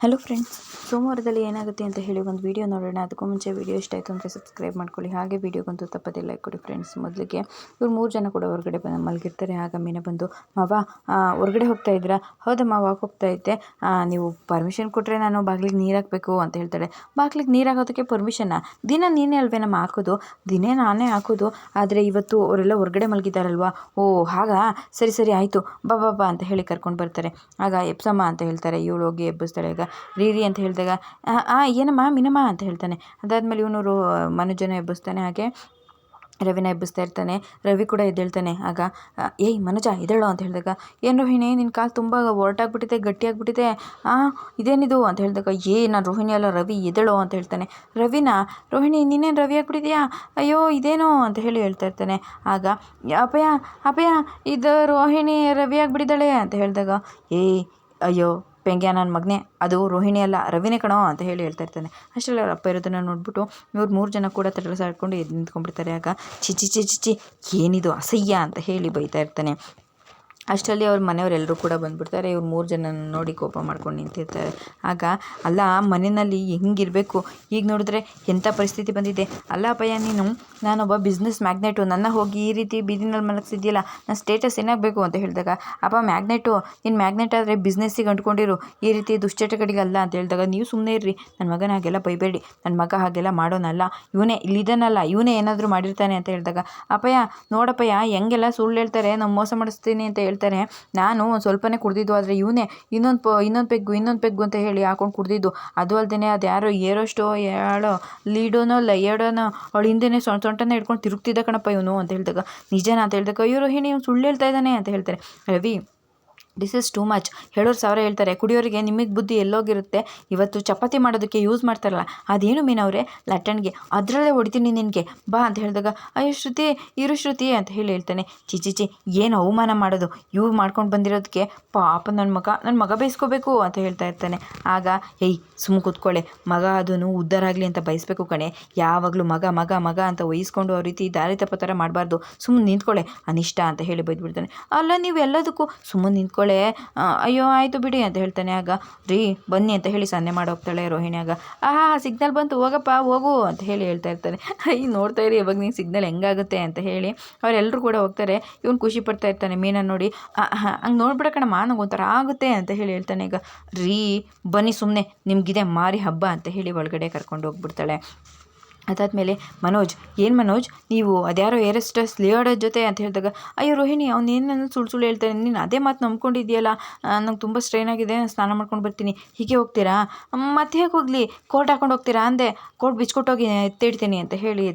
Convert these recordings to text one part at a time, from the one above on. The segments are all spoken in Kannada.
ಹಲೋ ಫ್ರೆಂಡ್ಸ್, ಸೋಮವಾರದಲ್ಲಿ ಏನಾಗುತ್ತೆ ಅಂತ ಹೇಳಿ ಒಂದು ವಿಡಿಯೋ ನೋಡೋಣ. ಅದಕ್ಕೂ ಮುಂಚೆ ವಿಡಿಯೋ ಇಷ್ಟ ಆಯಿತು ಅಂದರೆ ಸಬ್ಸ್ಕ್ರೈಬ್ ಮಾಡ್ಕೊಳ್ಳಿ. ಹಾಗೆ ವಿಡಿಯೋಗಂತೂ ತಪ್ಪದೇ ಲೈಕ್ ಕೊಡಿ ಫ್ರೆಂಡ್ಸ್. ಮೊದಲಿಗೆ ಇವ್ರು 3 ಜನ ಕೂಡ ಹೊರಗಡೆ ಮಲಗಿರ್ತಾರೆ. ಆಗ ಮೀನ ಬಂದು, ಮಾವ ಹೊರಗಡೆ ಹೋಗ್ತಾ ಇದ್ದೀರಾ? ಹೌದಮ್ಮ, ವಾಕ್ ಹೋಗ್ತಾ ಇದ್ದೆ. ನೀವು ಪರ್ಮಿಷನ್ ಕೊಟ್ಟರೆ ನಾನು ಬಾಗಿಲಿಗೆ ನೀರು ಹಾಕಬೇಕು ಅಂತ ಹೇಳ್ತಾಳೆ. ಬಾಗಿಲಿಗೆ ನೀರು ಹಾಕೋದಕ್ಕೆ ಪರ್ಮಿಷನ್ನ? ದಿನ ನೀನೇ ಅಲ್ವೇ ನಮ್ಮ ಹಾಕೋದು? ದಿನೇ ನಾನೇ ಹಾಕೋದು. ಆದರೆ ಇವತ್ತು ಅವರೆಲ್ಲ ಹೊರಗಡೆ ಮಲಗಿದ್ದಾರಲ್ವಾ? ಓ ಹಾಗಾ, ಸರಿ ಸರಿ ಆಯಿತು, ಬಾ ಬಾ ಬಾ ಅಂತ ಹೇಳಿ ಕರ್ಕೊಂಡು ಬರ್ತಾರೆ. ಆಗ ಎಪ್ಸಮ್ಮ ಅಂತ ಹೇಳ್ತಾರೆ. ಇವಳು ಹೋಗಿ ಎಬ್ಬಿಸ್ತಾಳೆ. ಈಗ ರೀ ಅಂತ ಹೇಳಿದಾಗ ಏನಮ್ಮ ಮಿನಮ್ಮ ಅಂತ ಹೇಳ್ತಾನೆ. ಅದಾದಮೇಲೆ ಇವನು ಮನುಜನ ಎಬ್ಬಿಸ್ತಾನೆ. ಹಾಗೆ ರವಿನ ಎಬ್ಬಿಸ್ತಾ ಇರ್ತಾನೆ. ರವಿ ಕೂಡ ಎದ್ದೇಳ್ತಾನೆ. ಆಗ ಏಯ್ ಮನುಜ ಎದ್ದೇಳೋ ಅಂತ ಹೇಳಿದಾಗ, ಏನು ರೋಹಿಣಿ ನಿನ್ನ ಕಾಲು ತುಂಬ ಒರಟಾಗ್ಬಿಟ್ಟಿದೆ, ಗಟ್ಟಿಯಾಗ್ಬಿಟ್ಟಿದೆ, ಇದೇನಿದು ಅಂತ ಹೇಳಿದಾಗ, ನಾನು ರೋಹಿಣಿ ಅಲ್ಲ ರವಿ, ಎದ್ದೇಳೋ ಅಂತ ಹೇಳ್ತಾನೆ. ರೋಹಿಣಿ ನೀನೇನು ರವಿ ಆಗ್ಬಿಟ್ಟಿದ್ಯಾ? ಅಯ್ಯೋ ಇದೇನು ಅಂತ ಹೇಳಿ ಹೇಳ್ತಾ ಇರ್ತಾನೆ. ಆಗ ಅಪ್ಪಯ್ಯ ಇದು ರೋಹಿಣಿ ರವಿ ಆಗ್ಬಿಟ್ಟಿದ್ದಾಳೆ ಅಂತ ಹೇಳಿದಾಗ, ಅಯ್ಯೋ ಪೆಂಗ್ಯ ನನ್ನ ಮಗನೇ, ಅದು ರೋಹಿಣಿ ಅಲ್ಲ ರವಿನೇ ಕಣೋ ಅಂತ ಹೇಳಿ ಹೇಳ್ತಾ ಇರ್ತಾನೆ. ಅಷ್ಟರಲ್ಲಿ ಅವ್ರ ಅಪ್ಪ ಇರೋದನ್ನು ನೋಡ್ಬಿಟ್ಟು ಇವ್ರು 3 ಜನ ಕೂಡ ತಟಸಾಡ್ಕೊಂಡು ಎದ್ದು ನಿಂತ್ಕೊಂಡ್ಬಿಡ್ತಾರೆ. ಆಗ ಚಿಚಿ ಏನಿದು ಅಸಹ್ಯ ಅಂತ ಹೇಳಿ ಬೈತಾ ಇರ್ತಾನೆ. ಅಷ್ಟರಲ್ಲಿ ಅವ್ರ ಮನೆಯವರೆಲ್ಲರೂ ಕೂಡ ಬಂದುಬಿಡ್ತಾರೆ. ಇವ್ರು 3 ಜನ ನೋಡಿ ಕೋಪ ಮಾಡ್ಕೊಂಡು ನಿಂತಿರ್ತಾರೆ. ಆಗ ಅಲ್ಲ ಮನೆಯಲ್ಲಿ ಹೆಂಗಿರಬೇಕು, ಈಗ ನೋಡಿದ್ರೆ ಎಂಥ ಪರಿಸ್ಥಿತಿ ಬಂದಿದೆ. ಅಲ್ಲ ಅಪ್ಪಯ್ಯ ನಾನೊಬ್ಬ ಬಿಸ್ನೆಸ್ ಮ್ಯಾಗ್ನೆಟು, ನನ್ನ ಹೋಗಿ ಈ ರೀತಿ ಬೀದಿನಲ್ಲಿ ಮಲಗಿಸಿದ್ಯಲ್ಲ, ನನ್ನ ಸ್ಟೇಟಸ್ ಏನಾಗಬೇಕು ಅಂತ ಹೇಳಿದಾಗ, ಅಪ್ಪ ನೀನು ಮ್ಯಾಗ್ನೆಟ್ ಆದರೆ ಬಿಸ್ನೆಸ್ಸಿಗೆ ಅಂಟ್ಕೊಂಡಿರು, ಈ ರೀತಿ ದುಶ್ಚಟಗಳಿಗಲ್ಲ ಅಂತ ಹೇಳಿದಾಗ, ನೀವು ಸುಮ್ಮನೆ ಇರ್ರಿ, ನನ್ನ ಮಗನ ಹಾಗೆಲ್ಲ ಬೈಬೇಡಿ, ನನ್ನ ಮಗ ಹಾಗೆಲ್ಲ ಮಾಡೋನಲ್ಲ, ಇವನೇ ಏನಾದರೂ ಮಾಡಿರ್ತಾನೆ ಅಂತ ಹೇಳಿದಾಗ, ಅಪ್ಪಯ್ಯ ನೋಡಪ್ಪಯ್ಯ ಹೆಂಗೆಲ್ಲ ಸುಳ್ಳು ಹೇಳ್ತಾರೆ, ನಾವು ಮೋಸ ಮಾಡಿಸ್ತೀನಿ ಅಂತ ಹೇಳ್ತಾರೆ. ನಾನು ಒಂದು ಸ್ವಲ್ಪನೇ ಕುಡ್ದಿದ್ದು, ಆದರೆ ಇವನೇ ಇನ್ನೊಂದು ಪೆಗ್ಗು ಅಂತ ಹೇಳಿ ಹಾಕೊಂಡು ಕುಡ್ದಿದ್ದು. ಅದು ಅಲ್ಲದೆ ಅದು ಯಾರೋ ಏರೋಷ್ಟೋ ಲೀಡೋನೋ ಲೈಯಡೋನೋ ಅವಳು ಹಿಂದೆನೇ ಸೊಂಟನೇ ಹಿಡ್ಕೊಂಡು ತಿರುಗ್ತಿದ್ದ ಕಣಪ್ಪ ಇವನು ಅಂತ ಹೇಳಿದಾಗ, ನಿಜನಾ ಅಂತ ಹೇಳಿದಾಗ, ಅಯ್ಯೋ ರೋಹಿಣಿ ಇವ್ನು ಸುಳ್ಳು ಹೇಳ್ತಾ ಇದ್ದಾನೆ ಅಂತ ಹೇಳ್ತಾರೆ. Ravi this is too much, ಹೇಳೋರು 1000 ಹೇಳ್ತಾರೆ, ಕುಡಿಯೋರಿಗೆ ನಿಮಗೆ ಬುದ್ಧಿ ಎಲ್ಲೋಗಿರುತ್ತೆ. ಇವತ್ತು ಚಪಾತಿ ಮಾಡೋದಕ್ಕೆ ಯೂಸ್ ಮಾಡ್ತಾರಲ್ಲ, ಅದೇನು ಮೀನವ್ರೆ ಲಟ್ಟಣಿಗೆ, ಅದರಲ್ಲೇ ಹೊಡಿತೀನಿ ನಿನಗೆ ಬಾ ಅಂತ ಹೇಳಿದಾಗ, ಅಯ್ಯೋ ಶ್ರುತಿ ಅಂತ ಹೇಳಿ ಹೇಳ್ತಾನೆ. ಚಿಚಿಚಿ ಏನು ಅವಮಾನ ಮಾಡೋದು, ಇವ್ರು ಮಾಡ್ಕೊಂಡು ಬಂದಿರೋದಕ್ಕೆ ಪಾಪ ನನ್ನ ಮಗ ಬಯಸ್ಕೋಬೇಕು ಅಂತ ಹೇಳ್ತಾ ಇರ್ತಾನೆ. ಆಗ ಸುಮ್ಮ ಕೂತ್ಕೊಳ್ಳೆ, ಮಗ ಅದನ್ನು ಉದ್ಧಾರ ಆಗಲಿ ಅಂತ ಬಯಸ್ಬೇಕು ಕಣೆ, ಯಾವಾಗಲೂ ಮಗ ಅಂತ ವಹಿಸ್ಕೊಂಡು ಆ ರೀತಿ ದಾರಿ ತಪ್ಪೋ ಥರ ಮಾಡಬಾರ್ದು, ಸುಮ್ಮನೆ ನಿಂತ್ಕೊಳ್ಳೆ ಅನಿಷ್ಟ ಅಂತ ಹೇಳಿ ಬೈದ್ಬಿಡ್ತಾನೆ. ಅಲ್ಲ ನೀವು ಎಲ್ಲದಕ್ಕೂ ಸುಮ್ಮನೆ ನಿಂತ್ಕೊಳ್ಳೆ, ಅಯ್ಯೋ ಆಯಿತು ಬಿಡಿ ಅಂತ ಹೇಳ್ತಾನೆ. ಆಗ ರೀ ಬನ್ನಿ ಅಂತ ಹೇಳಿ ಸನ್ನೆ ಮಾಡೋಗ್ತಾಳೆ ರೋಹಿಣಿ. ಆಗ ಸಿಗ್ನಲ್ ಬಂತು ಹೋಗಪ್ಪ ಹೋಗು ಅಂತ ಹೇಳಿ ಹೇಳ್ತಾ ಇರ್ತಾನೆ. ನೋಡ್ತಾ ಇರಿ ಇವಾಗ ನೀನು ಸಿಗ್ನಲ್ ಹೆಂಗಾಗುತ್ತೆ ಅಂತ ಹೇಳಿ ಅವರೆಲ್ಲರೂ ಕೂಡ ಹೋಗ್ತಾರೆ. ಇವನು ಖುಷಿ ಪಡ್ತಾ ಇರ್ತಾನೆ ಮೀನನ್ನು ನೋಡಿ. ಹಂಗೆ ನೋಡ್ಬಿಡಕಣಮ್ಮ ನಂಗೊಂಥರ ಆಗುತ್ತೆ ಅಂತ ಹೇಳಿ ಹೇಳ್ತಾನೆ. ಈಗ ರೀ ಬನ್ನಿ ಸುಮ್ಮನೆ, ನಿಮಗಿದೆ ಮಾರಿ ಹಬ್ಬ ಅಂತ ಹೇಳಿ ಒಳಗಡೆ ಕರ್ಕೊಂಡು ಹೋಗ್ಬಿಡ್ತಾಳೆ. ಅದಾದಮೇಲೆ ಮನೋಜ್ ನೀವು ಅದ್ಯಾರೋ ಏರೋಸ್ಟಸ್ ಲಿಯೋಡೋ ಜೊತೆ ಅಂತ ಹೇಳಿದಾಗ, ಅಯ್ಯೋ ರೋಹಿಣಿ ಅವನೇನು ಸುಳ್ಳು ಹೇಳ್ತಾನೆ, ನೀನು ಅದೇ ಮಾತು ನಂಬ್ಕೊಂಡಿದ್ದೀಯಲ್ಲ, ನಂಗೆ ತುಂಬ ಸ್ಟ್ರೈನ್ ಆಗಿದೆ, ಸ್ನಾನ ಮಾಡ್ಕೊಂಡು ಬರ್ತೀನಿ, ಹೀಗೆ ಹೋಗ್ತೀರಾ, ಮತ್ತೆ ಹೇಗೆ ಹೋಗಲಿ, ಕೋಟ್ ಹಾಕೊಂಡು ಹೋಗ್ತೀರಾ ಅಂದೆ, ಕೋಟ್ ಬಿಚ್ಕೊಟ್ಟೋಗಿ ಎತ್ತಿಡ್ತೀನಿ ಅಂತ ಹೇಳಿ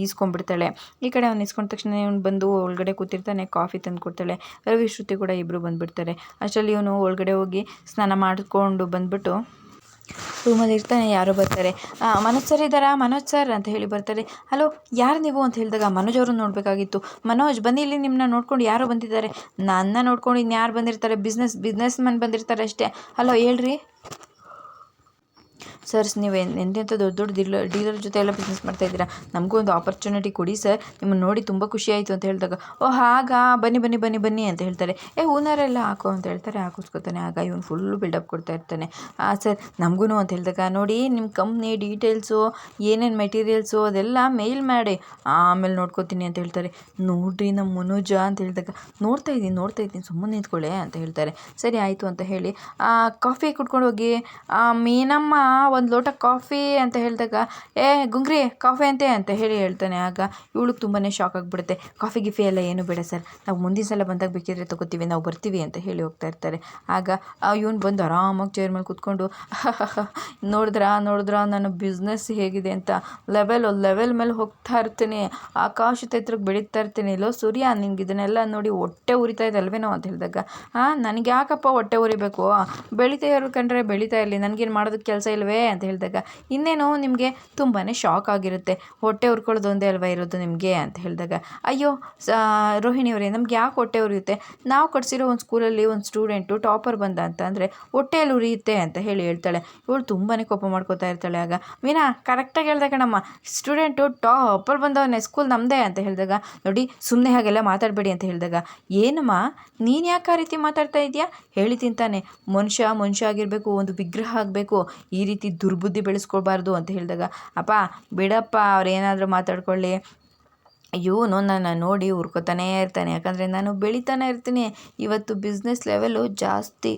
ಈಸ್ಕೊಂಡ್ಬಿಡ್ತಾಳೆ. ಈ ಕಡೆ ಅವ್ನು ಇಸ್ಕೊಂಡ ತಕ್ಷಣ ಇವನು ಬಂದು ಒಳಗಡೆ ಕೂತಿರ್ತಾನೆ, ಕಾಫಿ ತಂದು ಕೊಡ್ತಾಳೆ. ರವಿ ಶ್ರುತಿ ಕೂಡ ಇಬ್ಬರು ಬಂದುಬಿಡ್ತಾರೆ. ಅಷ್ಟರಲ್ಲಿ ಇವನು ಒಳಗಡೆ ಹೋಗಿ ಸ್ನಾನ ಮಾಡಿಕೊಂಡು ಬಂದುಬಿಟ್ಟು ರೂಮಲ್ಲಿ ಇರ್ತಾನೆ. ಯಾರೋ ಬರ್ತಾರೆ, ಮನೋಜ್ ಸರ್ ಇದ್ದಾರಾ, ಮನೋಜ್ ಸರ್ ಅಂತ ಹೇಳಿ ಬರ್ತಾರೆ. ಹಲೋ ಯಾರು ನೀವು ಅಂತ ಹೇಳಿದಾಗ, ಮನೋಜ್ ಅವ್ರನ್ನ ನೋಡಬೇಕಾಗಿತ್ತು. ಮನೋಜ್ ಬನ್ನಿ, ಇಲ್ಲಿ ನಿಮ್ಮನ್ನ ನೋಡ್ಕೊಂಡು ಯಾರೋ ಬಂದಿದ್ದಾರೆ. ನನ್ನ ನೋಡ್ಕೊಂಡು ಇನ್ಯಾರು ಬಂದಿರ್ತಾರೆ, ಬಿಸ್ನೆಸ್ ಮ್ಯಾನ್ ಬಂದಿರ್ತಾರೆ ಅಷ್ಟೇ. ಹಲೋ ಹೇಳ್ರಿ ಸರ್ಸ್, ನೀವು ಎಂತೆಂಥ ದೊಡ್ಡ ಡೀಲರ್ ಜೊತೆ ಎಲ್ಲ ಬಿಸ್ನೆಸ್ ಮಾಡ್ತಾಯಿದ್ದೀರಾ, ನಮಗೂ ಒಂದು ಆಪರ್ಚುನಿಟಿ ಕೊಡಿ ಸರ್, ನಿಮ್ಮನ್ನು ನೋಡಿ ತುಂಬ ಖುಷಿ ಆಯಿತು ಅಂತ ಹೇಳಿದಾಗ, ಹಾಗಾ ಬನ್ನಿ ಅಂತ ಹೇಳ್ತಾರೆ. ಹೂನಾರೆಲ್ಲ ಹಾಕೋ ಅಂತ ಹೇಳ್ತಾರೆ. ಹಾಕಿಸ್ಕೊತಾನೆ. ಆಗ ಇವನು ಫುಲ್ಲು ಬಿಲ್ಡಪ್ ಕೊಡ್ತಾ ಇರ್ತಾನೆ. ಸರ್ ನಮಗೂ ಅಂತ ಹೇಳಿದಾಗ, ನೋಡಿ ನಿಮ್ಮ ಕಂಪ್ನಿ ಡೀಟೇಲ್ಸು ಏನೇನು ಮೆಟೀರಿಯಲ್ಸು ಅದೆಲ್ಲ ಮೇಲ್ ಮಾಡಿ ಆಮೇಲೆ ನೋಡ್ಕೋತೀನಿ ಅಂತ ಹೇಳ್ತಾರೆ. ನೋಡ್ರಿ ನಮ್ಮ ಮನೋಜ ಅಂತ ಹೇಳಿದಾಗ, ನೋಡ್ತಾ ಇದ್ದೀನಿ ಸುಮ್ಮನೆ ನಿಂತ್ಕೊಳ್ಳೆ ಅಂತ ಹೇಳ್ತಾರೆ. ಸರಿ ಆಯಿತು ಅಂತ ಹೇಳಿ ಕಾಫಿ ಕುಡ್ಕೊಂಡು ಹೋಗಿ, ಮೀನಮ್ಮ ಒಂದು ಲೋಟ ಕಾಫಿ ಅಂತ ಹೇಳಿದಾಗ, ಗುಂಗ್ರಿ ಕಾಫಿ ಅಂತ ಹೇಳಿ ಹೇಳ್ತಾನೆ. ಆಗ ಇವಳಿಗೆ ತುಂಬಾ ಶಾಕ್ ಆಗಿಬಿಡುತ್ತೆ. ಕಾಫಿ ಗಿಫಿ ಎಲ್ಲ ಏನು ಬೇಡ ಸರ್, ನಾವು ಮುಂದಿನ ಸಲ ಬಂದಾಗ ಬೇಕಿದ್ರೆ ತಗೋತೀವಿ, ನಾವು ಬರ್ತೀವಿ ಅಂತ ಹೇಳಿ ಹೋಗ್ತಾ ಇರ್ತಾರೆ. ಆಗ ಇವನು ಬಂದು ಆರಾಮಾಗಿ ಚೇರ್ ಮೇಲೆ ಕೂತ್ಕೊಂಡು, ನೋಡಿದ್ರಾ ನನ್ನ ಬಿಸ್ನೆಸ್ ಹೇಗಿದೆ ಅಂತ, ಲೆವೆಲ್ ಮೇಲೆ ಹೋಗ್ತಾ ಇರ್ತೀನಿ, ಆಕಾಶದ ಎತ್ತರಕ್ಕೆ ಬೆಳೀತಾ ಇರ್ತೀನಿ. ಇಲ್ಲೋ ಸೂರ್ಯ ನಿನ್ಗೆ ಇದನ್ನೆಲ್ಲ ನೋಡಿ ಹೊಟ್ಟೆ ಉರಿತಾ ಇದೆ ಅಲ್ವೇನೋ ಅಂತ ಹೇಳಿದಾಗ, ನನಗೆ ಯಾಕಪ್ಪ ಹೊಟ್ಟೆ ಉರಿಬೇಕು, ಬೆಳೀತಾ ಇರೋ ಕಂಡ್ರೆ ಬೆಳೀತಾ ಇರಲಿ, ನನಗೇನು ಮಾಡೋದಕ್ಕೆ ಕೆಲಸ ಇಲ್ವೇ ಅಂತ ಹೇಳಿದಾಗ ಇನ್ನೇನೋ ನಿಮಗೆ ತುಂಬಾ ಶಾಕ್ ಆಗಿರುತ್ತೆ. ಹೊಟ್ಟೆ ಉರ್ಕೊಳ್ಳೋದು ಒಂದೇ ಅಲ್ವಾ ಇರೋದು ನಿಮಗೆ ಅಂತ ಹೇಳಿದಾಗ, ಅಯ್ಯೋ ರೋಹಿಣಿಯವರೇ ನಮ್ಗೆ ಯಾಕೆ ಹೊಟ್ಟೆ ಉರಿಯುತ್ತೆ, ನಾವು ಕಟ್ಸಿರೋ ಒಂದು ಸ್ಕೂಲಲ್ಲಿ ಒಂದು ಸ್ಟೂಡೆಂಟು ಟಾಪರ್ ಬಂದ ಅಂತ ಅಂದರೆ ಹೊಟ್ಟೆಯಲ್ಲಿ ಉರಿಯುತ್ತೆ ಅಂತ ಹೇಳಿ ಹೇಳ್ತಾಳೆ. ಇವಳು ತುಂಬಾ ಕೋಪ ಮಾಡ್ಕೋತಾ ಇರ್ತಾಳೆ. ಆಗ ಮೀನಾ ಕರೆಕ್ಟಾಗಿ ಹೇಳ್ದೆ ಕಣಮ್ಮ, ಸ್ಟೂಡೆಂಟು ಟಾಪರ್ ಬಂದವನೇ, ಸ್ಕೂಲ್ ನಮ್ಮದೇ ಅಂತ ಹೇಳಿದಾಗ, ನೋಡಿ ಸುಮ್ಮನೆ ಹಾಗೆಲ್ಲ ಮಾತಾಡಬೇಡಿ ಅಂತ ಹೇಳಿದಾಗ, ಏನಮ್ಮ ನೀನು ಯಾಕೆ ಆ ರೀತಿ ಮಾತಾಡ್ತಾ ಇದೆಯಾ, ಹೇಳಿ ತಿಂತಾನೆ ಮನುಷ್ಯ ಆಗಿರಬೇಕು, ಒಂದು ವಿಗ್ರಹ ಆಗಬೇಕು, ಈ ರೀತಿ ದುರ್ಬುದ್ಧಿ ಬೆಳೆಸ್ಕೊಳ್ಬಾರ್ದು ಅಂತ ಹೇಳಿದಾಗ, ಅಪ್ಪ ಬಿಡಪ್ಪ ಅವ್ರು ಏನಾದರೂ ಮಾತಾಡ್ಕೊಳ್ಳಿ, ಇವನು ನನ್ನ ನೋಡಿ ಹುರ್ಕೋತಾನೇ ಇರ್ತಾನೆ, ಯಾಕಂದರೆ ನಾನು ಬೆಳಿತಾನೆ ಇರ್ತೀನಿ, ಇವತ್ತು ಬಿಸ್ನೆಸ್ ಲೆವೆಲು ಜಾಸ್ತಿ,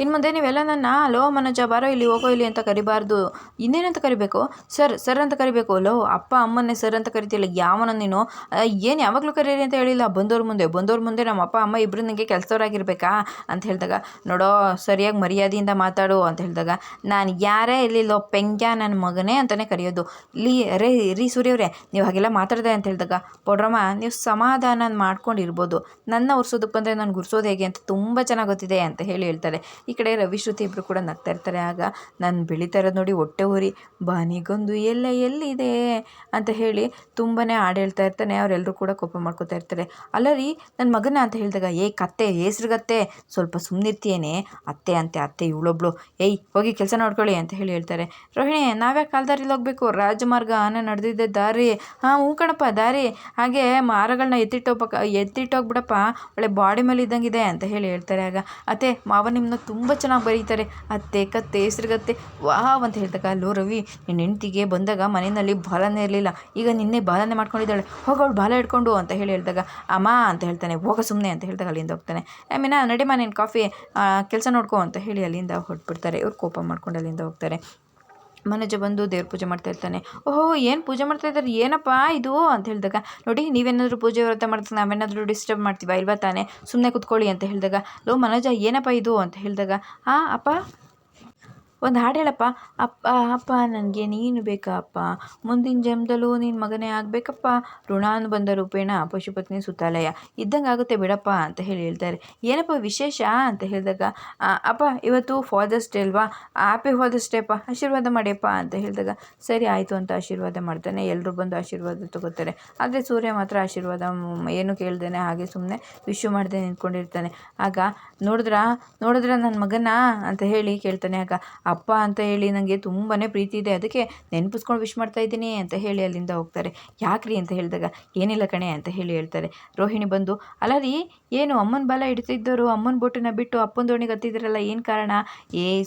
ಇನ್ನು ಮುಂದೆ ನೀವೆಲ್ಲ ನನ್ನ ಲೋ ಮನೋಜ ಬಾರೋ ಇಲ್ಲಿ ಹೋಗೋ ಇಲ್ಲಿ ಅಂತ ಕರಿಬಾರ್ದು, ಇನ್ನೇನಂತ ಕರಿಬೇಕು, ಸರ್ ಅಂತ ಕರಿಬೇಕು. ಲೋ ಅಪ್ಪ ಅಮ್ಮನ್ನೇ ಸರ್ ಅಂತ ಕರಿತಿಲ್ಲ, ಯಾವನ ನೀನು, ಏನು ಯಾವಾಗಲೂ ಕರೀರಿ ಅಂತ ಹೇಳಿಲ್ಲ, ಬಂದವ್ರ ಮುಂದೆ ನಮ್ಮ ಅಪ್ಪ ಅಮ್ಮ ಇಬ್ಬರು ನನಗೆ ಕೆಲಸದವ್ರಾಗಿರ್ಬೇಕಾ ಅಂತ ಹೇಳಿದಾಗ, ನೋಡೋ ಸರಿಯಾಗಿ ಮರ್ಯಾದೆಯಿಂದ ಮಾತಾಡು ಅಂತ ಹೇಳಿದಾಗ, ನಾನು ಯಾರೇ ಇರಲಿಲ್ಲೋ ಪೆಂಗ್ಯ ನನ್ನ ಮಗನೇ ಅಂತಲೇ ಕರೆಯೋದು, ರೀ ಸೂರ್ಯವ್ರೆ ನೀವು ಹಾಗೆಲ್ಲ ಮಾತಾಡಿದೆ ಅಂತ ಹೇಳಿದಾಗ, ಪೊಡ್ರಮ್ಮ ನೀವು ಸಮಾಧಾನ ಮಾಡ್ಕೊಂಡಿರ್ಬೋದು, ನನ್ನ ಉರ್ಸೋದಕ್ಕೆ ಬಂದರೆ ನಾನು ಗುರ್ಸೋದು ಹೇಗೆ ಅಂತ ತುಂಬ ಚೆನ್ನಾಗಿ ಗೊತ್ತಿದೆ ಅಂತ ಹೇಳ್ತಾರೆ. ಈ ಕಡೆ ರವಿ ಶ್ರುತಿ ಇಬ್ಬರು ಕೂಡ ನಗ್ತಾ ಇರ್ತಾರೆ. ಆಗ ನಾನು ಬೆಳೀತಾ ಇರೋದು ನೋಡಿ ಹೊಟ್ಟೆ ಊರಿ ಬಾನಿಗೊಂದು ಎಲ್ಲಿದೆ ಅಂತ ಹೇಳಿ ತುಂಬಾ ಹಾಡು ಹೇಳ್ತಾ ಇರ್ತಾನೆ. ಅವರೆಲ್ಲರೂ ಕೂಡ ಕೋಪ ಮಾಡ್ಕೋತಾ ಇರ್ತಾರೆ. ಅಲ್ಲ ರೀ ನನ್ನ ಮಗನ ಅಂತ ಹೇಳಿದಾಗ, ಕತ್ತೆ ಹೆಸ್ರಿಗತ್ತೆ ಸ್ವಲ್ಪ ಸುಮ್ಮನಿರ್ತೀಯೇನೆ, ಅತ್ತೆ ಇವಳೊಬ್ಳು, ಹೋಗಿ ಕೆಲಸ ನೋಡ್ಕೊಳ್ಳಿ ಅಂತ ಹೇಳ್ತಾರೆ. ರೋಹಿಣಿ ನಾವ್ಯಾಕೆ ಕಾಲ್ದಾರಿಲಿ ಹೋಗ್ಬೇಕು, ರಾಜಮಾರ್ಗ ಆನೆ ನಡೆದಿದ್ದೆ ದಾರಿ, ಹ್ಞೂ ಕಣಪ್ಪ ದಾರಿ, ಹಾಗೆ ಮಾರಗಳನ್ನ ಎತ್ತಿಟ್ಟೋಗ್ಬಿಡಪ್ಪ, ಒಳ್ಳೆ ಬಾಡಿ ಮೇಲೆ ಇದ್ದಂಗಿದೆ ಅಂತ ಹೇಳ್ತಾರೆ. ಆಗ ಅತ್ತೆ ಮಾವ ನಿಮ್ಮನ್ನ ತುಂಬ ಚೆನ್ನಾಗಿ ಬರೀತಾರೆ, ಅತ್ತೆ ಕತ್ತೆ ಹೆಸ್ರಿಗತ್ತೆ ವಾವ್ ಅಂತ ಹೇಳಿದಾಗ, ಅಲ್ಲೋ ರವಿ ನಿನ್ನ ಹೆಂಡ್ತಿಗೆ ಬಂದಾಗ ಮನೆಯಲ್ಲಿ ಬಾಲನೇ ಇರಲಿಲ್ಲ, ಈಗ ನಿನ್ನೆ ಬಾಲನೇ ಮಾಡ್ಕೊಂಡಿದ್ದಾಳೆ, ಹೋಗೋಳು ಬಾಲ ಹಿಡ್ಕೊಂಡು ಅಂತ ಹೇಳಿದಾಗ, ಅಮ್ಮ ಅಂತ ಹೇಳ್ತಾನೆ, ಹೋಗ ಸುಮ್ಮನೆ ಅಂತ ಹೇಳಿದಾಗ ಅಲ್ಲಿಂದ ಹೋಗ್ತಾನೆ. ಮೀನಾ ನಡಿಮ ನೀನು ಕಾಫಿ ಕೆಲಸ ನೋಡ್ಕೊ ಅಂತ ಹೇಳಿ ಅಲ್ಲಿಂದ ಹೊರಟ್ಬಿಡ್ತಾರೆ. ಇವ್ರು ಕೋಪ ಮಾಡ್ಕೊಂಡು ಅಲ್ಲಿಂದ ಹೋಗ್ತಾರೆ. ಮನೋಜ ಬಂದು ದೇವ್ರ ಪೂಜೆ ಮಾಡ್ತಾ ಇರ್ತಾನೆ. ಓಹೋ ಏನು ಪೂಜೆ ಮಾಡ್ತಾ ಇದ್ದಾರೆ, ಏನಪ್ಪ ಇದು ಅಂತ ಹೇಳಿದಾಗ, ನೋಡಿ ನೀವೇನಾದರೂ ಪೂಜೆ ವ್ರತ ಮಾಡ್ತಾರೆ, ನಾವೇನಾದರೂ ಡಿಸ್ಟರ್ಬ್ ಮಾಡ್ತೀವ ಇಲ್ವಾ ತಾನೇ, ಸುಮ್ಮನೆ ಕೂತ್ಕೊಳ್ಳಿ ಅಂತ ಹೇಳಿದಾಗ, ಲೋ ಮನೋಜ ಏನಪ್ಪ ಇದು ಅಂತ ಹೇಳಿದಾಗ, ಅಪ್ಪ ಒಂದು ಹಾಡು ಹೇಳಪ್ಪ, ಅಪ್ಪ ನನಗೆ ನೀನು ಬೇಕಾ ಅಪ್ಪ, ಮುಂದಿನ ಜನ್ಮದಲ್ಲೂ ನಿನ್ನ ಮಗನೇ ಆಗಬೇಕಪ್ಪ, ಋಣಾನುಬಂಧ ರೂಪೇಣ ಪಶುಪತ್ನಿ ಸುತಾಲಯ ಇದ್ದಂಗೆ ಆಗುತ್ತೆ ಬಿಡಪ್ಪ ಅಂತ ಹೇಳ್ತಾರೆ. ಏನಪ್ಪ ವಿಶೇಷ ಅಂತ ಹೇಳಿದಾಗ, ಅಪ್ಪ ಇವತ್ತು ಫಾದರ್ಸ್ ಡೇ ಅಲ್ವಾ, ಹ್ಯಾಪಿ ಫಾದರ್ಸ್ ಡೇ ಅಪ್ಪ, ಆಶೀರ್ವಾದ ಮಾಡಿಯಪ್ಪ ಅಂತ ಹೇಳಿದಾಗ, ಸರಿ ಆಯಿತು ಅಂತ ಆಶೀರ್ವಾದ ಮಾಡ್ತಾನೆ. ಎಲ್ಲರೂ ಬಂದು ಆಶೀರ್ವಾದ ತಗೋತಾರೆ. ಆದರೆ ಸೂರ್ಯ ಮಾತ್ರ ಆಶೀರ್ವಾದ ಏನು ಕೇಳ್ದೇನೆ ಹಾಗೆ ಸುಮ್ಮನೆ ವಿಶ್ ಮಾಡದೆ ನಿಂತ್ಕೊಂಡಿರ್ತಾನೆ. ಆಗ ನೋಡಿದ್ರ ನನ್ನ ಮಗನ ಅಂತ ಹೇಳಿ ಕೇಳ್ತಾನೆ. ಆಗ ಅಪ್ಪ ಅಂತ ಹೇಳಿ ನನಗೆ ತುಂಬಾ ಪ್ರೀತಿ ಇದೆ, ಅದಕ್ಕೆ ನೆನಪಿಸ್ಕೊಂಡು ವಿಶ್ ಮಾಡ್ತಾ ಇದ್ದೀನಿ ಅಂತ ಹೇಳಿ ಅಲ್ಲಿಂದ ಹೋಗ್ತಾರೆ. ಯಾಕ್ರಿ ಅಂತ ಹೇಳಿದಾಗ, ಏನಿಲ್ಲ ಕಣೆ ಅಂತ ಹೇಳ್ತಾರೆ. ರೋಹಿಣಿ ಬಂದು, ಅಲ್ಲ ರೀ ಏನು ಅಮ್ಮನ ಬಾಲ ಹಿಡ್ತಿದ್ದವರು ಅಮ್ಮನ ಬೋಟನ್ನ ಬಿಟ್ಟು ಅಪ್ಪನ ದೋಣಿಗೆ ಹತ್ತಿದ್ರಲ್ಲ, ಏನು ಕಾರಣ,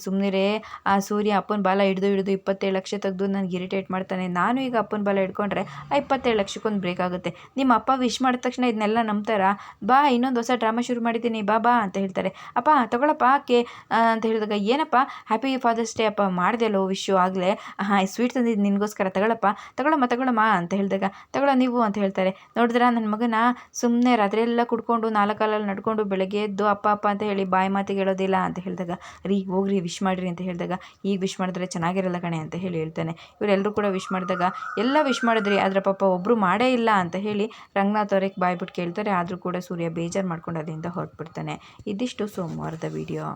ಸುಮ್ಮನಿರೇ, ಆ ಸೂರ್ಯ ಅಪ್ಪನ ಬಾಲ ಹಿಡಿದು 27 ಲಕ್ಷ ತೆಗೆದು ನನಗೆ ಇರಿಟೇಟ್ ಮಾಡ್ತಾನೆ, ನಾನು ಈಗ ಅಪ್ಪನ ಬಾಲ ಹಿಡ್ಕೊಂಡ್ರೆ ಆ 27 ಲಕ್ಷಕ್ಕೊಂದು ಬ್ರೇಕ್ ಆಗುತ್ತೆ, ನಿಮ್ಮ ಅಪ್ಪ ವಿಶ್ ಮಾಡಿದ ತಕ್ಷಣ ಇದನ್ನೆಲ್ಲ ನಂಬ್ತಾರಾ, ಬಾ ಇನ್ನೊಂದು ಹೊಸ ಡ್ರಾಮಾ ಶುರು ಮಾಡಿದ್ದೀನಿ ಬಾ ಅಂತ ಹೇಳ್ತಾರೆ. ಅಪ್ಪ ತಗೊಳಪ್ಪ ಅಂತ ಹೇಳಿದಾಗ, ಏನಪ್ಪ ಹ್ಯಾಪಿ ಫಾದರ್ಸ್ ಡೇ ಅಪ್ಪ, ಮಾಡ್ದೆಲ್ಲೋ ವಿಶ್ಯು ಆಗಲೇ, ಸ್ವೀಟ್ ತಂದಿದ್ದು ನಿನಗೋಸ್ಕರ, ತಗೊಳಮ್ಮ ಅಂತ ಹೇಳಿದಾಗ, ತಗೊಳ್ಳೋ ನೀವು ಅಂತ ಹೇಳ್ತಾರೆ. ನೋಡಿದ್ರ ನನ್ನ ಮಗನ ಸುಮ್ಮನೆ ರಾತ್ರಿ ಎಲ್ಲ ಕುಡ್ಕೊಂಡು 4 ಕಾಲಲ್ಲಿ ನಡ್ಕೊಂಡು ಬೆಳಗ್ಗೆ ಎದ್ದು ಅಪ್ಪ ಅಂತ ಹೇಳಿ ಬಾಯಿ ಮಾತಿಗೆ ಹೇಳೋದಿಲ್ಲ ಅಂತ ಹೇಳಿದಾಗ, ರೀ ಹೋಗ್ರಿ ವಿಶ್ ಮಾಡಿರಿ ಅಂತ ಹೇಳಿದಾಗ, ಈಗ ವಿಶ್ ಮಾಡಿದ್ರೆ ಚೆನ್ನಾಗಿರಲ್ಲ ಕಣೆ ಅಂತ ಹೇಳ್ತಾನೆ. ಇವರೆಲ್ಲರೂ ಕೂಡ ವಿಶ್ ಮಾಡಿದಾಗ, ಎಲ್ಲ ವಿಶ್ ಮಾಡಿದ್ರಿ ಆದರೆ ಪಾಪ ಒಬ್ಬರು ಮಾಡೇ ಇಲ್ಲ ಅಂತ ಹೇಳಿ ರಂಗನಾಥ್ ಅವ್ರಿಗೆ ಬಾಯ್ಬಿಟ್ಟು ಕೇಳ್ತಾರೆ. ಆದರೂ ಕೂಡ ಸೂರ್ಯ ಬೇಜಾರು ಮಾಡ್ಕೊಂಡು ಅಲ್ಲಿಂದ ಹೊರಟ್ಬಿಡ್ತಾನೆ. ಇದಿಷ್ಟು ಸೋಮವಾರದ ವಿಡಿಯೋ.